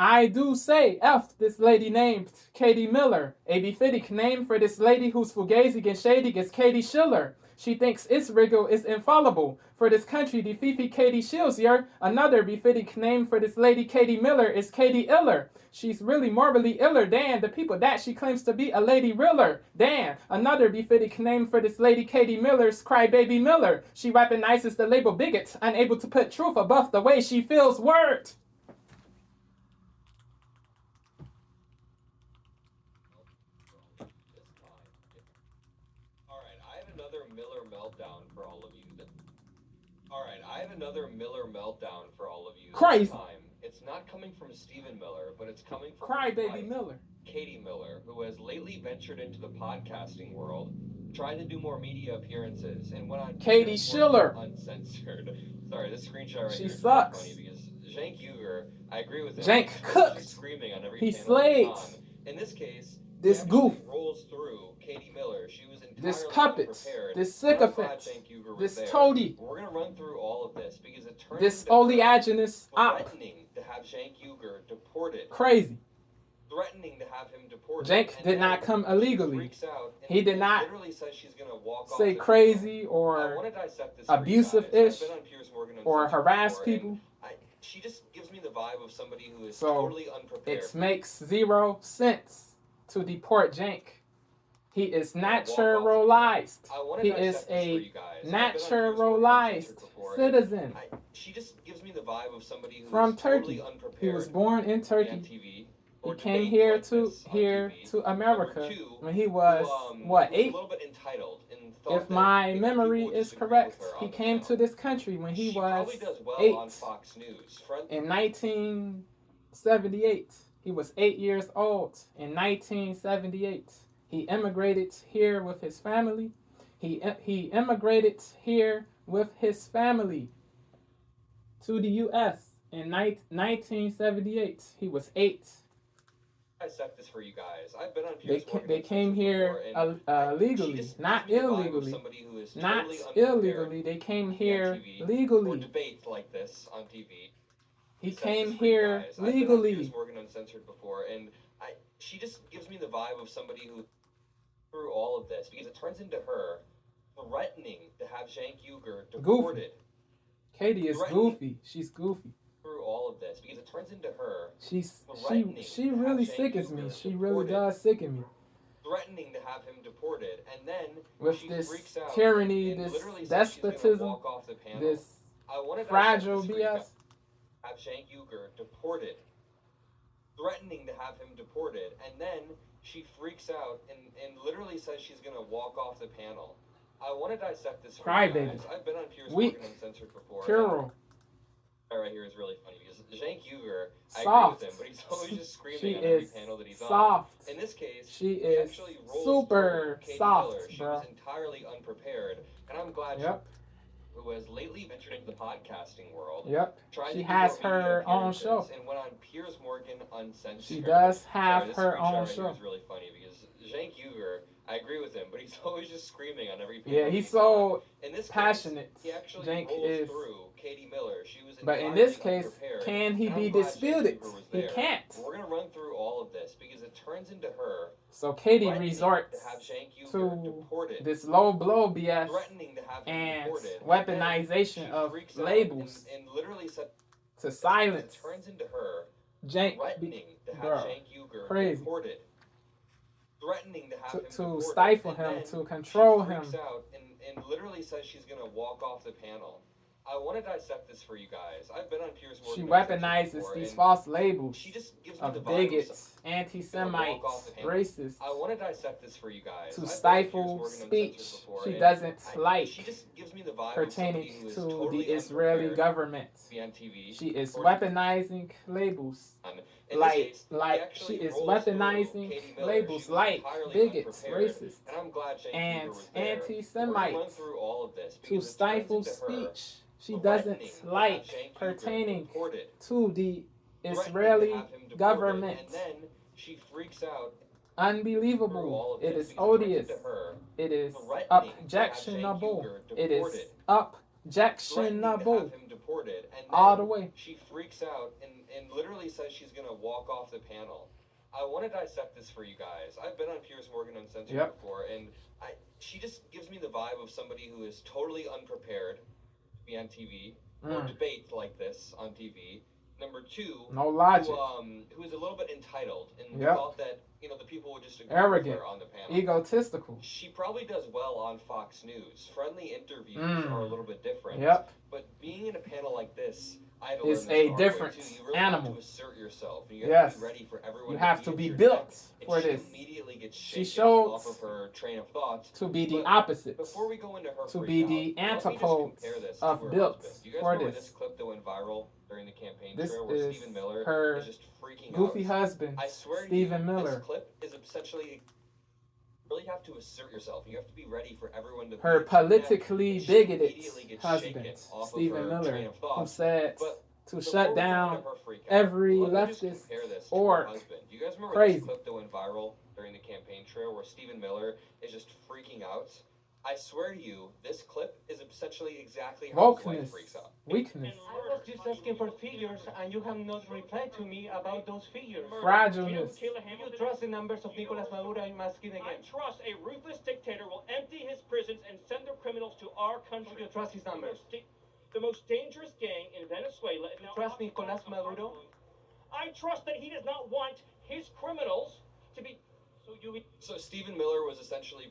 I do say F this lady named Katie Miller. A befitting name for this lady whose fugazi and shady is Katie Schiller. She thinks Israel is infallible. For this country, the Fifi Katie Shilsier. Another befitting name for this lady Katie Miller is Katie Iller. She's really morally iller than the people that she claims to be a lady realer. Dan, another befitting name for this lady Katie Miller's Crybaby Miller. She weaponizes the label bigot, unable to put truth above the way she feels. Word. I have another Miller meltdown for all of you. Crazy. This time, it's not coming from Stephen Miller, but it's coming from Crybaby Miller. Katie Miller, who has lately ventured into the podcasting world, trying to do more media appearances, and went on Katie Schiller. Uncensored. Sorry, this screenshot right she here is sucks. Really funny because Cenk Uygur, I agree with him. Cenk cooked. Screaming on every he panel slayed. In this case, this goof. Rolls through Katie Miller. She was this puppet, this sycophant, this toady. We're gonna run through all of this because it turns this oleaginous op. Threatening to have Cenk Uygur deported. Crazy. Threatening to have him deported. Cenk did not come illegally. He did not say crazy or abusive-ish or harass people. She just gives me the vibe of somebody who is so totally unprepared. It makes 0 sense to deport Cenk. He is naturalized. He is a naturalized citizen. She just gives me the vibe of somebody who from is Turkey. Totally unprepared. He was born in Turkey. He came here to America when he was what, 8? If my memory is correct, he came to this country when he was 8 in 1978. He was 8 years old in 1978. He immigrated here with his family. He immigrated here with his family to the U.S. in 1978. He was 8. I set this for you guys. I've been on they came here legally, not illegally. Not illegally. They came here legally. Or debate like this on TV. He came here legally. I've been on Morgan Uncensored before, and she just gives me the vibe of somebody who through all of this because it turns into her threatening to have Cenk Uygur deported. Goofy. Katie is goofy. She's goofy. Through all of this because it turns into her. She really sickens me. She really does sicken me. Threatening to have him deported, and then with this tyranny, this despotism, this fragile BS. Have Cenk Uygur deported. Threatening to have him deported, and then she freaks out and literally says she's gonna walk off the panel. I want to dissect this. Crybaby. I've been on Piers Morgan Uncensored before. Puerile. Right here is really funny because Cenk Uygur, I soft. agree with him, but he's always just screaming on every panel that he's soft. on. In this case, she is super soft, Miller. She was entirely unprepared, and I'm glad who has lately ventured into the podcasting world. She has her own show. And went on Piers Morgan Uncensored. She does have her own show. It's really funny because Cenk Uygur, I agree with him, but he's always just screaming on every panel. Yeah, he's so passionate. Cenk is. Katie Miller. She was but in this case, can he be disputed? He can't. We're going to run through all of this because it turns into her. So Katie resorts to this low blow BS and weaponization of labels to silence Cenk. Bro, crazy. Threatening to have to stifle him, to control him. And literally says she's going to walk off the panel. I want to dissect this for you guys. I've been on Piers Morgan. She weaponizes these false labels she just gives of bigots, anti-Semites, racists. I want to dissect this for you guys. To stifle speech she doesn't like pertaining to the Israeli government. She is weaponizing labels. Like she is weaponizing labels like bigots, racists, and anti-Semites to stifle speech she doesn't like pertaining to the Israeli government. Unbelievable. It is odious. It is objectionable. It is objectionable. All the way. She freaks out and literally says she's gonna walk off the panel. I want to dissect this for you guys. I've been on Piers Morgan Uncensored before, and she just gives me the vibe of somebody who is totally unprepared to be on TV or debate like this on TV. Number two, no logic. Who is a little bit entitled and thought that the people would just agree arrogant, with her on the panel. Egotistical. She probably does well on Fox News. Friendly interviews are a little bit different. But being in a panel like this, is a different you really animal. have to assert yourself. You have to be ready for everyone. You have to be built for this. Immediately gets she shaken showed off of her train of thought to be the opposite. Before we go into her to be the antipodes of built you guys for remember this. This clip that went viral during the campaign This trail where is Stephen Miller her is just freaking goofy out. husband, I swear Stephen Miller. This clip is essentially really have to assert yourself. You have to be ready for everyone to her politically bigoted husband, off Stephen of Miller, thought, who said to shut down every leftist org. Do you guys remember Crazy. This clip that went viral during the campaign trail where Stephen Miller is just freaking out? I swear to you, this clip is essentially exactly how his wife freaks out. Weakness. I was just asking for figures, and you have not replied to me about those figures. Fragileness. Do you trust the numbers of Nicolas Maduro? I'm asking again. I trust a ruthless dictator will empty his prisons and send their criminals to our country. Do you trust his numbers? The most dangerous gang in Venezuela. Do you trust Nicolas Maduro? I trust that he does not want his criminals to be. So Stephen Miller was essentially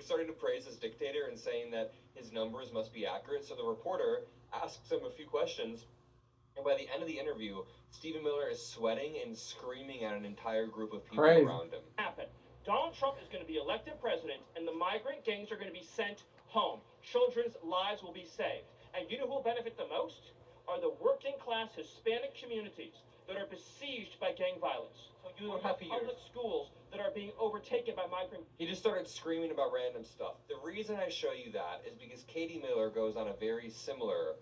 starting to praise his dictator and saying that his numbers must be accurate. So the reporter asks him a few questions, and by the end of the interview, Stephen Miller is sweating and screaming at an entire group of people around him. Donald Trump is going to be elected president, and the migrant gangs are going to be sent home. Children's lives will be saved. And you know who will benefit the most? Are the working class Hispanic communities that are besieged by gang violence. So you don't have public schools that are being overtaken by migrant. He just started screaming about random stuff. The reason I show you that is because Katie Miller goes on a very similar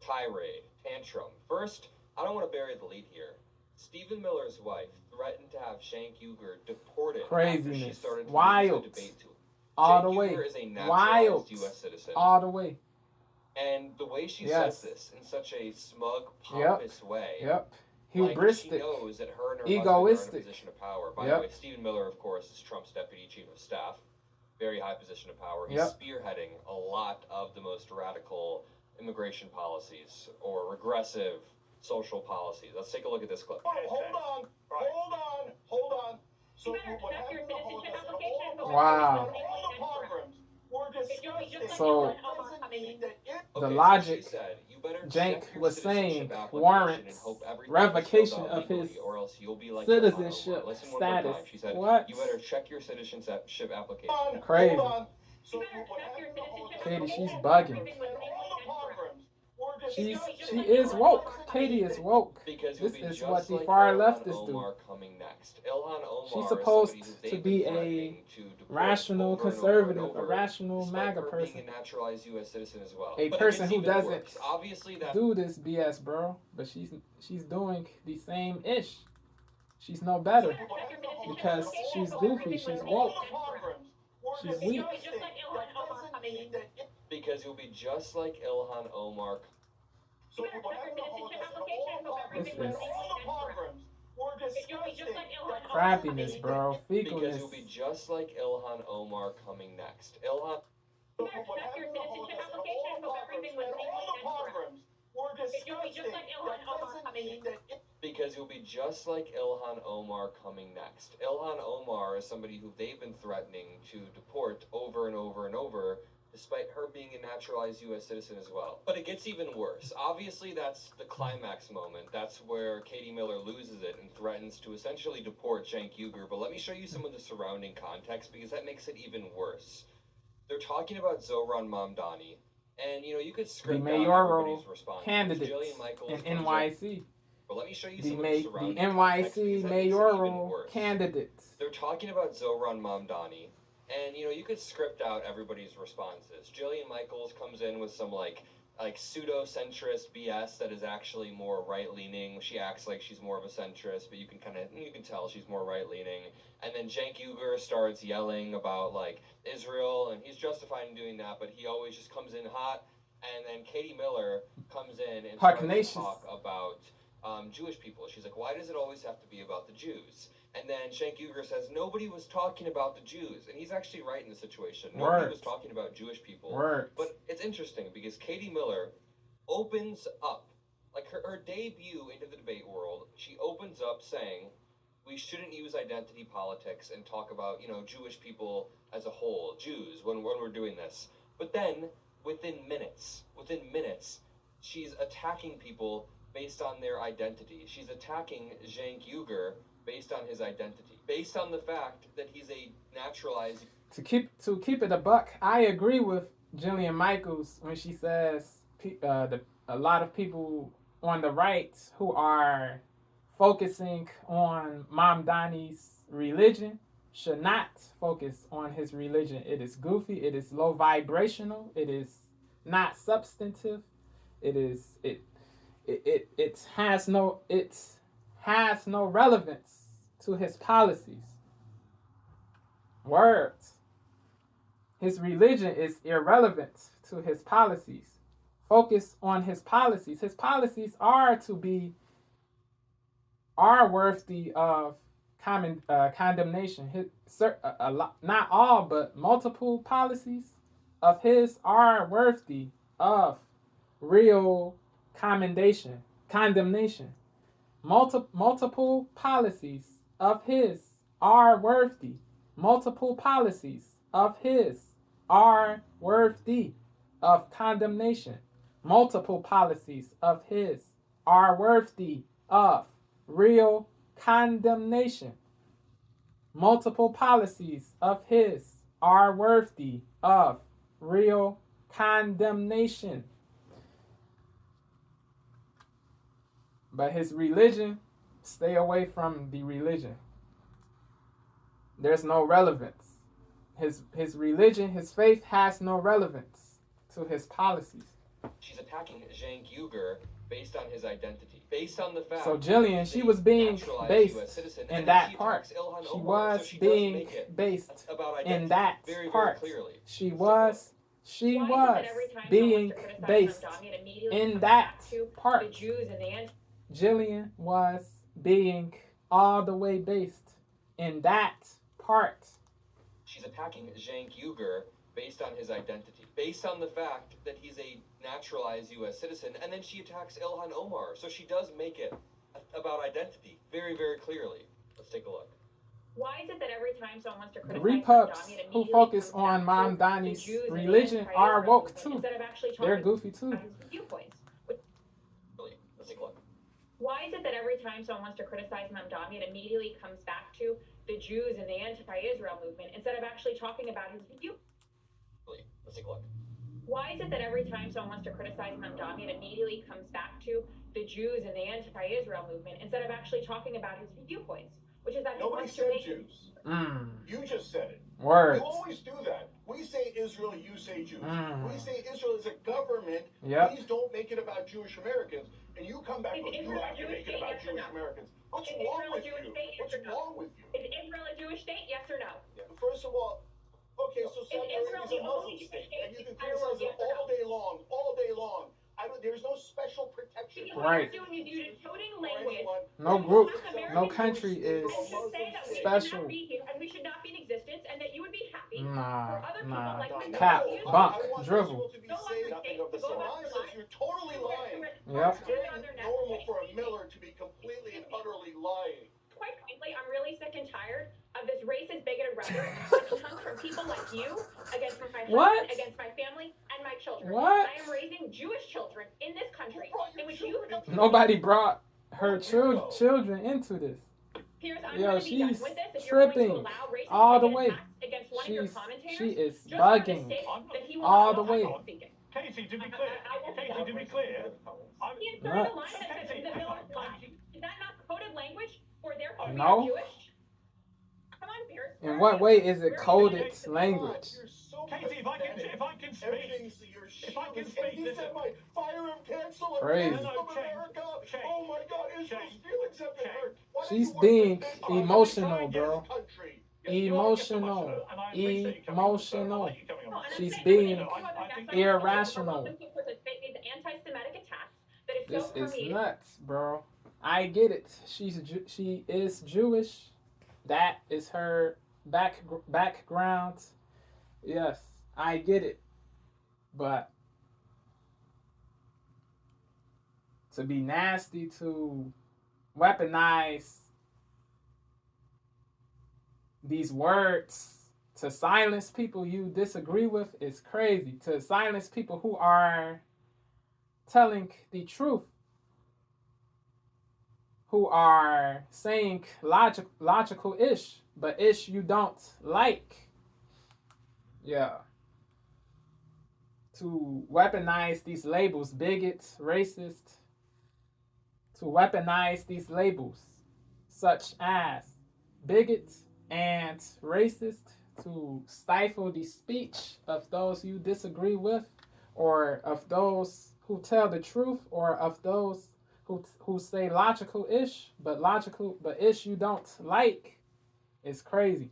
tirade, tantrum. First, I don't want to bury the lead here. Stephen Miller's wife threatened to have Cenk Uygur deported after she started to lose the debate to him. All the Cenk way. Uygur is a naturalized U.S. citizen. All the way. And the way she says this in such a smug, pompous way. Hubristic. She knows that her and her egoistic. husband are in a position of power. By the way, Stephen Miller, of course, is Trump's deputy chief of staff. Very high position of power. He's spearheading a lot of the most radical immigration policies or regressive social policies. Let's take a look at this clip. Hold on. So what happened to all of this, Wow. all the pogroms were disgusting. So the Okay, logic so she said, you better Cenk check your was saying citizenship application warrants and hope everything is revocation filled out of his legally, or else you'll be like citizenship Listen one more time. status. She said, What? you better check your citizenship application. Crazy. Hold on. So what happened to all of this, Katie, she's all bugging. the pogroms were She disgusting. is woke. Katie is woke. Because This you'll be is just what the like far Ilhan leftists do. Omar coming next. Ilhan Omar She's is supposed somebody who to they've be been a threatening to deport rational over and conservative, over and a over, rational despite MAGA her person. being a naturalized U.S. citizen as well. A But it person gets who even doesn't worse. Obviously, that do this BS, bro. But she's doing the same ish. She's no better because she's goofy. She's woke. She's weak. because you'll be just like Ilhan Omar. So what happened to all of this, This is all the pogroms were disgusting. crappiness, bro. Because Fecalness. you'll be just like Ilhan Omar coming next. Ilhan. So what happened to all of this, all the pogroms were disgusting. That doesn't mean that Because you'll be just like Ilhan Omar coming next. Ilhan Omar is somebody who they've been threatening to deport over and over and over, despite her being a naturalized U.S. citizen as well. But it gets even worse. Obviously, that's the climax moment. That's where Katie Miller loses it and threatens to essentially deport Cenk Uygur. But let me show you some of the surrounding context, because that makes it even worse. They're talking about Zohran Mamdani, and you could The script out mayoral everybody's response. candidate Jillian Michaels in comes up- NYC. But let me show you The, some of the the surrounding context, NYC because that makes it even mayoral worse. candidates. They're talking about Zohran Mamdani, and you could script out everybody's responses. Jillian Michaels comes in with some like pseudo-centrist BS that is actually more right-leaning. She acts like she's more of a centrist, but you can tell she's more right-leaning. And then Cenk Uygur starts yelling about like Israel, and he's justified in doing that, but he always just comes in hot. And then Katie Miller comes in and starts to Pugnacious. talk about Jewish people. She's like, why does it always have to be about the Jews? And then Cenk Uygur says, nobody was talking about the Jews. And he's actually right in the situation. Nobody was talking about Jewish people. But it's interesting because Katie Miller opens up, like her debut into the debate world, she opens up saying, we shouldn't use identity politics and talk about, Jewish people as a whole, Jews, when we're doing this. But then, within minutes, she's attacking people based on their identity. She's attacking Cenk Uygur based on his identity, based on the fact that he's a naturalized. To keep it a buck, I agree with Jillian Michaels when she says a lot of people on the right who are focusing on Mamdani's religion should not focus on his religion. It is goofy. It is low vibrational. It is not substantive. It has no relevance to his policies. Words. His religion is irrelevant to his policies. Focus on his policies. His policies are worthy of condemnation. Not all, but multiple policies of his are worthy of real condemnation. Multiple policies of his are worthy. Multiple policies of his are worthy of condemnation. Multiple policies of his are worthy of real condemnation. Multiple policies of his are worthy of real condemnation. But his religion, stay away from the religion. There's no relevance. His religion, his faith has no relevance to his policies. She's attacking Cenk Uygur based on his identity, based on the fact. So Jillian, she was being based in that part. She was being based in that part. She was being based in that part. Jillian was being all the way based in that part. She's attacking Cenk Uygur based on his identity, based on the fact that he's a naturalized U.S. citizen, and then she attacks Ilhan Omar. So she does make it about identity very, very clearly. Let's take a look. Why is it that every time someone wants to The criticize Repubs who focus on Mamdani's religion are woke too. They're goofy too. Viewpoints. Let's take a look. Why is it that every time someone wants to criticize Mamdani, it immediately comes back to the Jews and the anti-Israel movement instead of actually talking about his viewpoint? Let's take a look. Why is it that every time someone wants to criticize Mamdani, it immediately comes back to the Jews and the anti-Israel movement instead of actually talking about his viewpoints, which is that nobody said Jews. You just said it. Words. You always do that. We say Israel, you say Jews. We say Israel is a government. Yep. Please don't make it about Jewish Americans. And you come back and you have to make it about Jewish Americans. What's wrong with you? What's wrong with you? Is Israel a Jewish state? Yes or no? First of all, okay, so Saudi Arabia is a Muslim state, and you can criticize it all day long. There's no special protection. Right. Language. No group, no country is special. And we should not be in existence, and that you would be happy Nah. for other people like myself. Cap, to use bunk, I want drivel. Israel to be saying nothing of the sort. You're totally lying. Yep. It's very normal for a Miller to be completely and utterly lying. Quite frankly, I'm really sick and tired of this racist, bigoted rhetoric that comes from people like you against my husband, against my family, and my children. What? I am raising Jewish children in this country, in which you built. Nobody brought her children into this. Piers, I'm Yo, going to be done she's with this. If you're going to tripping allow racist all the bigoted way. attacks against one of your commentators, She is just for the bugging sake that he will all not the way. stop speaking. Katie, to be clear, He inserted a line that says the Miller flag. Is that not coded language for therefore we No. are Jewish? Come on, Piers. In what way is it coded language? You're so Katie, if I can speak, everything's your if I can shield. speak, And he said, "My fire and cancel Crazy. of America." Oh my God, Israel's feelings have been hurt. Why don't She's you work being with them? emotional, bro. Country. Emotional. and I appreciate you coming on. Emotional. I like you coming on. No, and I'm She's saying being I think irrational. These anti-Semitic attacks that is This so is permeated. nuts, bro. I get it. She is Jewish. That is her background. Yes, I get it. But to be nasty, to weaponize these words to silence people you disagree with is crazy. To silence people who are telling the truth, who are saying logical ish, but ish you don't like. Yeah. To weaponize these labels, bigots, racist, to weaponize these labels, such as bigot and racist, to stifle the speech of those you disagree with, or of those who tell the truth, or of those who say logical ish, but ish you don't like, is crazy.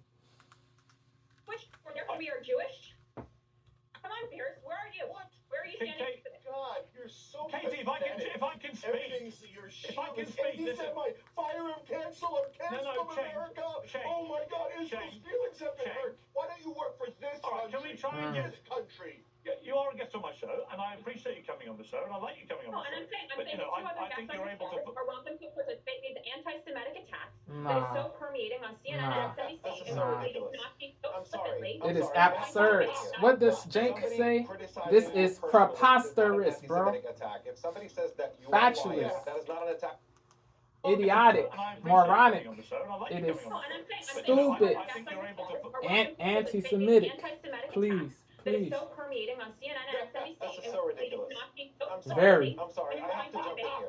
Which, therefore we are Jewish? Come on, Pierce, where are you? What? Where are you standing? God, you're so Katie, if I can speak. Everything's your If I can speak, listen. Fire him, cancel him, No, Cenk, America. Cenk, Oh my God, Israel's Cenk, feelings have been Cenk. hurt. Why don't you work for this All right, can we try and this country? You are a guest on my show, and I appreciate you coming on the show, and I like you coming on No, the and show. I'm saying But, you know, two other I think guests you're on able the to. show are welcome to participate in the anti-Semitic attacks that is Nah. so permeating on CNN Nah. and MSNBC, That's and so we're ridiculous. not speak so I'm sorry. explicitly. It is sorry. absurd. What does Cenk say? This is preposterous, bro. If somebody says that you Factuous. are that is not an attack. Idiotic, moronic. It is No, and I'm saying stupid I think you're able to and anti-Semitic. Please, that is please. so permeating on CNN and MSNBC. That's just so ridiculous. I'm Very. I'm sorry. I have to jump in here.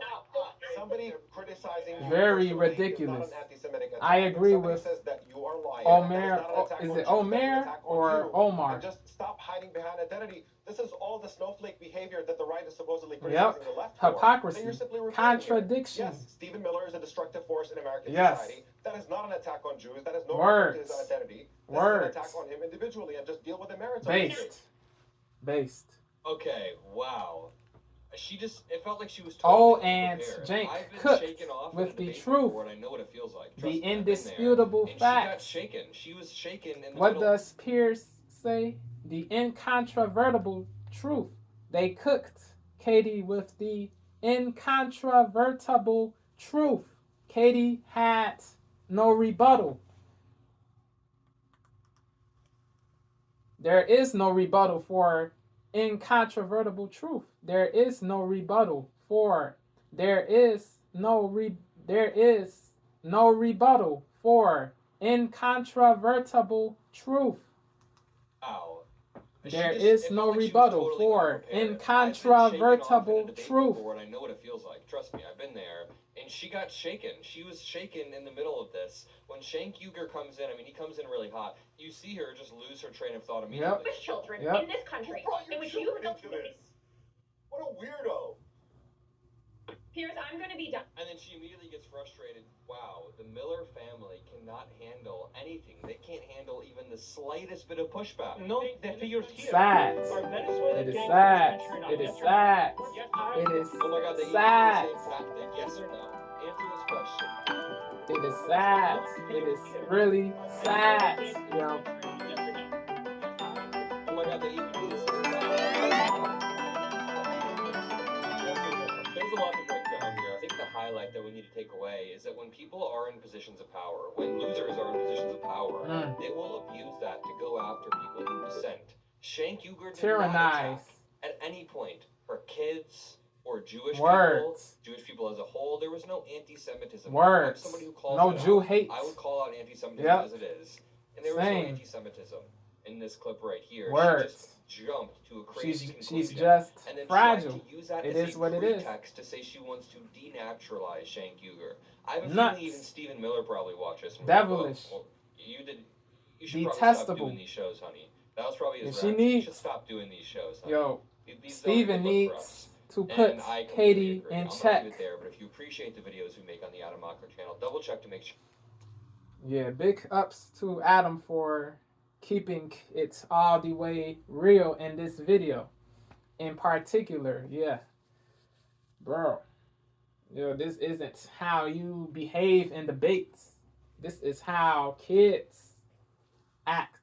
Somebody criticizing you Very personally ridiculous. is not an anti-Semitic attack. I agree If somebody with says that you are lying, Omer. that is not an attack Is on it Jews, that is an Omer attack on or you. Omar? And just stop hiding behind identity. This is all the snowflake behavior that the right is supposedly criticizing the left for. Hypocrisy. And you're simply repeating Contradiction. It. Yes, Stephen Miller is a destructive force in American Yes. society. That is not an attack on Jews. That is no Words. reference to his identity. This Words. is an attack on him individually, and just deal with the merits of it. Based. Okay, wow. It felt like she was Oh, totally and unprepared. Cenk I've been cooked shaken off with in the debate truth. before, and I know what it feels like. Trust The me, I've been there. indisputable And she got facts. shaken. She was shaken in the What middle. does Pierce say? The incontrovertible truth. They cooked Katie with the incontrovertible truth. Katie had no rebuttal. There is no rebuttal for incontrovertible truth. There is no rebuttal for there is no rebuttal for incontrovertible truth. Wow. There is no rebuttal for incontrovertible truth. And I know what it feels like. Trust me, I've been there. And she got shaken. She was shaken in the middle of this. When Cenk Uygur comes in, I mean, he comes in really hot. You see her just lose her train of thought immediately. Jewish children Yep. in this country, Who brought in your which you children into this? What a weirdo. Pierce, I'm going to be done. And then she immediately gets frustrated. Wow, the Miller family cannot handle anything. They can't handle even the slightest bit of pushback. No, the figures here. Sad. Are Venezuela It is gangs sad. in this country or not? It is Yes or no? sad. Yes, It is Oh my God, they sad. eat the same fact thing. Yes or no? Answer this question. It is sad. It is really sad. Yo. Oh my God, they eat the same There's a lot to break down here. I think the highlight that we need to take away is that when people are in positions of power, when losers are in positions of power, they will abuse that to go after people who dissent. Cenk Uygur did not Tyrannize. attack at any point her kids or Jewish Words. people as a whole. There was no anti-Semitism. Words. Somebody who calls No it Jew out, hate. I would call out anti-Semitism Yep. as it is. And there was Same. no anti-Semitism in this clip right here. Words. She just jumped to a crazy conclusion. She's just and then fragile. tried to use that It as is a what it is. pretext to say she wants to denaturalize Cenk Uygur. I have a Nuts. feeling even Stephen Miller probably watched this. and Devilish. well, you should probably stop Detestable. doing these shows, honey. That was probably his And she reaction. You needs- should stop doing these shows, honey. Yo, These don't Steven even look for us. needs to And put I completely Katie agree. in I'm gonna check. leave it there, but if you appreciate the videos we make on the Adam Mockler channel, double check to make sure. Yeah, big ups to Adam for keeping it all the way real in this video. In particular, yeah. Bro. This isn't how you behave in debates. This is how kids act